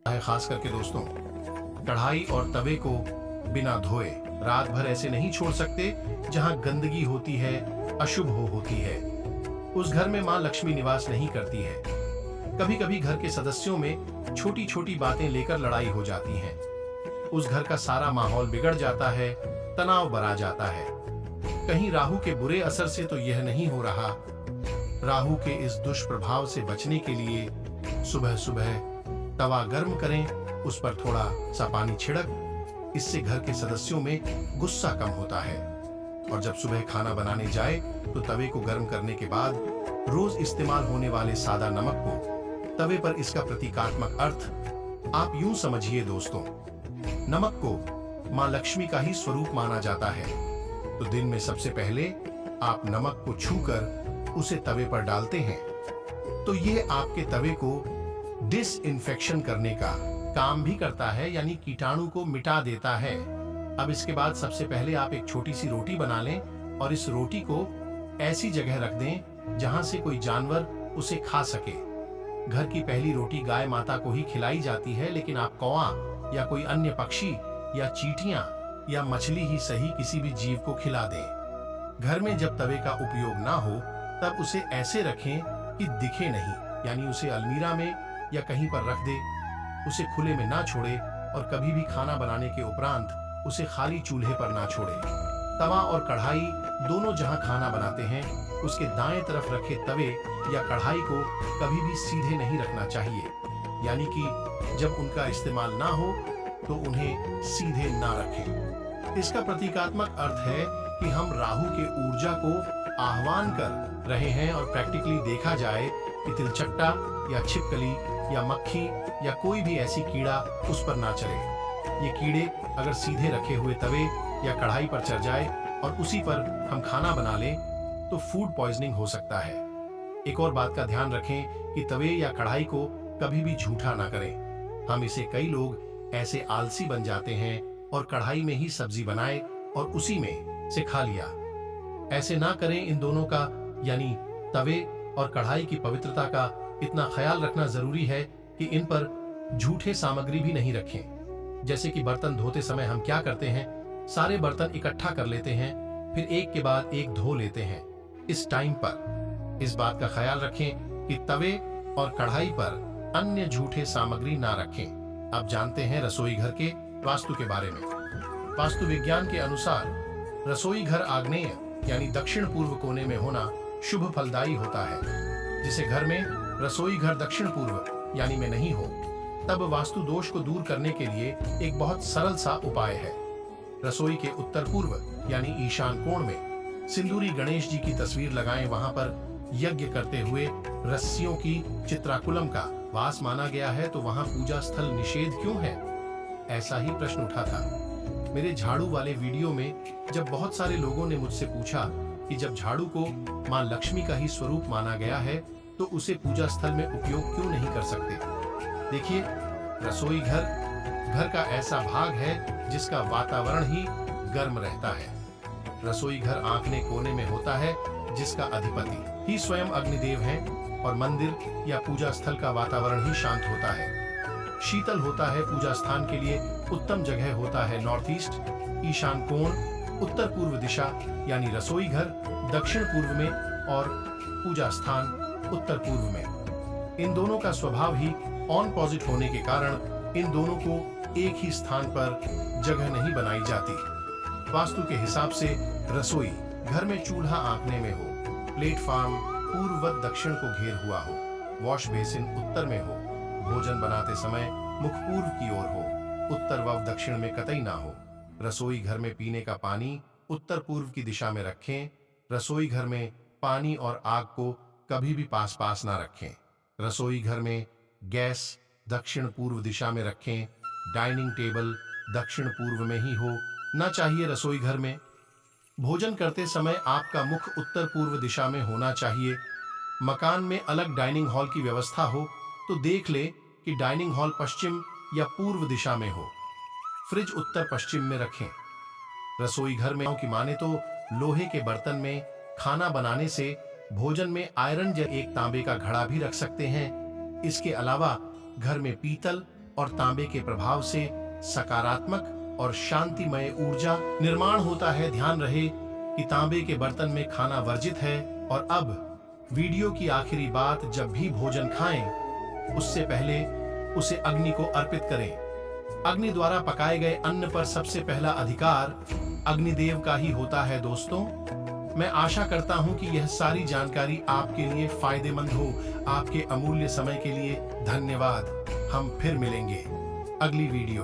है खास करके दोस्तों, कढ़ाई और तवे को बिना धोए रात भर ऐसे नहीं छोड़ सकते जहां गंदगी होती है, अशुभ होती है। उस घर में मां लक्ष्मी निवास नहीं करती है। कभी कभी घर के सदस्यों में छोटी छोटी बातें लेकर लड़ाई हो जाती है। उस घर का सारा माहौल बिगड़ जाता है, तनाव बढ़ा जाता है। कहीं राहु के बुरे असर से तो यह नहीं हो रहा। राहु के इस दुष्प्रभाव से बचने के लिए सुबह सुबह तवा गर्म करें, उस पर थोड़ा सा पानी छिड़क। इससे घर के सदस्यों में गुस्सा कम होता है। और जब सुबह खाना बनाने जाए तो तवे को गर्म करने के बाद रोज इस्तेमाल होने वाले सादा नमक को तवे पर, इसका प्रतीकात्मक अर्थ आप यूं समझिए दोस्तों, नमक को मां लक्ष्मी का ही स्वरूप माना जाता है। तो दिन में सबसे पहले आप नमक को छूकर उसे तवे पर डालते हैं तो यह आपके तवे को डिसइंफेक्शन करने का काम भी करता है, यानी कीटाणु को मिटा देता है। अब इसके बाद सबसे पहले आप एक छोटी सी रोटी बना लें और इस रोटी को ऐसी जगह रख दें जहां से कोई जानवर उसे खा सके। घर की पहली रोटी गाय माता को ही खिलाई जाती है, लेकिन आप कौवा या कोई अन्य पक्षी या चींटियां या मछली ही सही किसी भी जीव को खिला दें। घर में जब तवे का उपयोग ना हो तब उसे ऐसे रखें कि दिखे नहीं, यानी उसे अलमीरा में या कहीं पर रख दे, उसे खुले में ना छोड़े और कभी भी खाना बनाने के उपरांत उसे खाली चूल्हे पर ना छोड़े। तवा और कढ़ाई दोनों जहां खाना बनाते हैं उसके दाएं तरफ रखे तवे या कढ़ाई को कभी भी सीधे नहीं रखना चाहिए, यानी कि जब उनका इस्तेमाल ना हो तो उन्हें सीधे ना रखें। इसका प्रतीकात्मक अर्थ है कि हम राहु के ऊर्जा को आह्वान कर रहे हैं और प्रैक्टिकली देखा जाए कि तिलचट्टा या छिपकली या मक्खी या कोई भी ऐसी कीड़ा उस पर ना चले। ये कीड़े अगर सीधे रखे हुए तवे या कढ़ाई पर चढ़ जाए और उसी पर हम खाना बना लें तो फूड पॉइजनिंग हो सकता है। एक और बात का ध्यान रखें कि तवे या कढ़ाई को कभी भी झूठा ना करें। हम इसे कई लोग ऐसे आलसी बन जाते हैं और कढ़ाई में ही सब्जी बनाए और उसी में से खा लिया। ऐसे ना करें। इन दोनों का यानी तवे और कढ़ाई की पवित्रता का इतना ख्याल रखना जरूरी है कि इन पर झूठे सामग्री भी नहीं रखें। जैसे कि बर्तन धोते समय हम क्या करते हैं, सारे बर्तन इकट्ठा कर लेते हैं, फिर एक के बाद एक धो लेते हैं। इस टाइम पर इस बात का ख्याल रखें कि तवे और कढ़ाई पर अन्य झूठे सामग्री ना रखें। अब जानते हैं रसोई घर के वास्तु के बारे में। वास्तु विज्ञान के अनुसार रसोई घर आग्नेय यानी दक्षिण पूर्व कोने में होना शुभ फलदायी होता है। जिसे घर में रसोई घर दक्षिण पूर्व यानी में नहीं हो, तब वास्तु दोष को दूर करने के लिए एक बहुत सरल सा उपाय है। रसोई के उत्तर पूर्व यानी ईशान कोण में सिंदूरी गणेश जी की तस्वीर लगाएं। वहां पर यज्ञ करते हुए रस्सियों की चित्राकुलम का वास माना गया है, तो वहां पूजा स्थल निषेध क्यों है? ऐसा ही प्रश्न उठा था मेरे झाड़ू वाले वीडियो में, जब बहुत सारे लोगों ने मुझसे पूछा कि जब झाड़ू को मां लक्ष्मी का ही स्वरूप माना गया है तो उसे पूजा स्थल में उपयोग क्यों नहीं कर सकते। देखिए, रसोई घर का ऐसा भाग है जिसका वातावरण ही गर्म रहता है। रसोई घर आंखने कोने में होता है जिसका अधिपति ही स्वयं अग्निदेव है, और मंदिर या पूजा स्थल का वातावरण ही शांत होता है, शीतल होता है। पूजा स्थान के लिए उत्तम जगह होता है नॉर्थ ईस्ट, ईशान कोण, उत्तर पूर्व दिशा यानी रसोई घर दक्षिण पूर्व में और पूजा स्थान उत्तर पूर्व में। इन दोनों का स्वभाव ही ऑन पॉजिट होने के कारण इन दोनों को एक ही स्थान पर जगह नहीं बनाई जाती। वास्तु के हिसाब से रसोई घर में चूल्हा आंखने में हो, प्लेटफॉर्म पूर्व दक्षिण को घेर हुआ हो, वॉश बेसिन उत्तर में हो, भोजन बनाते समय मुख पूर्व की ओर हो, उत्तर व दक्षिण में कतई ना हो। रसोई घर में पीने का पानी उत्तर पूर्व की दिशा में रखें। रसोई घर में पानी और आग को कभी भी पास पास ना रखें। रसोई घर में गैस दक्षिण पूर्व दिशा में रखें। डाइनिंग टेबल दक्षिण पूर्व में ही हो ना चाहिए। रसोई घर में भोजन करते समय आपका मुख उत्तर पूर्व दिशा में होना चाहिए। मकान में अलग डाइनिंग हॉल की व्यवस्था हो तो देख ले कि डाइनिंग हॉल पश्चिम या पूर्व दिशा में हो। फ्रिज उत्तर पश्चिम में रखें। रसोई घर में की माने तो लोहे के बर्तन में खाना बनाने से भोजन में आयरन या एक तांबे का घड़ा भी रख सकते हैं। इसके अलावा घर में पीतल और तांबे के प्रभाव से सकारात्मक और शांतिमय ऊर्जा निर्माण होता है। ध्यान रहे कि तांबे के बर्तन में खाना वर्जित है। और अब वीडियो की आखिरी बात, जब भी भोजन खाएं उससे पहले उसे अग्नि को अर्पित करें। अग्नि द्वारा पकाए गए अन्न पर सबसे पहला अधिकार अग्निदेव का ही होता है। दोस्तों, मैं आशा करता हूं कि यह सारी जानकारी आपके लिए फायदेमंद हो। आपके अमूल्य समय के लिए धन्यवाद। हम फिर मिलेंगे अगली वीडियो।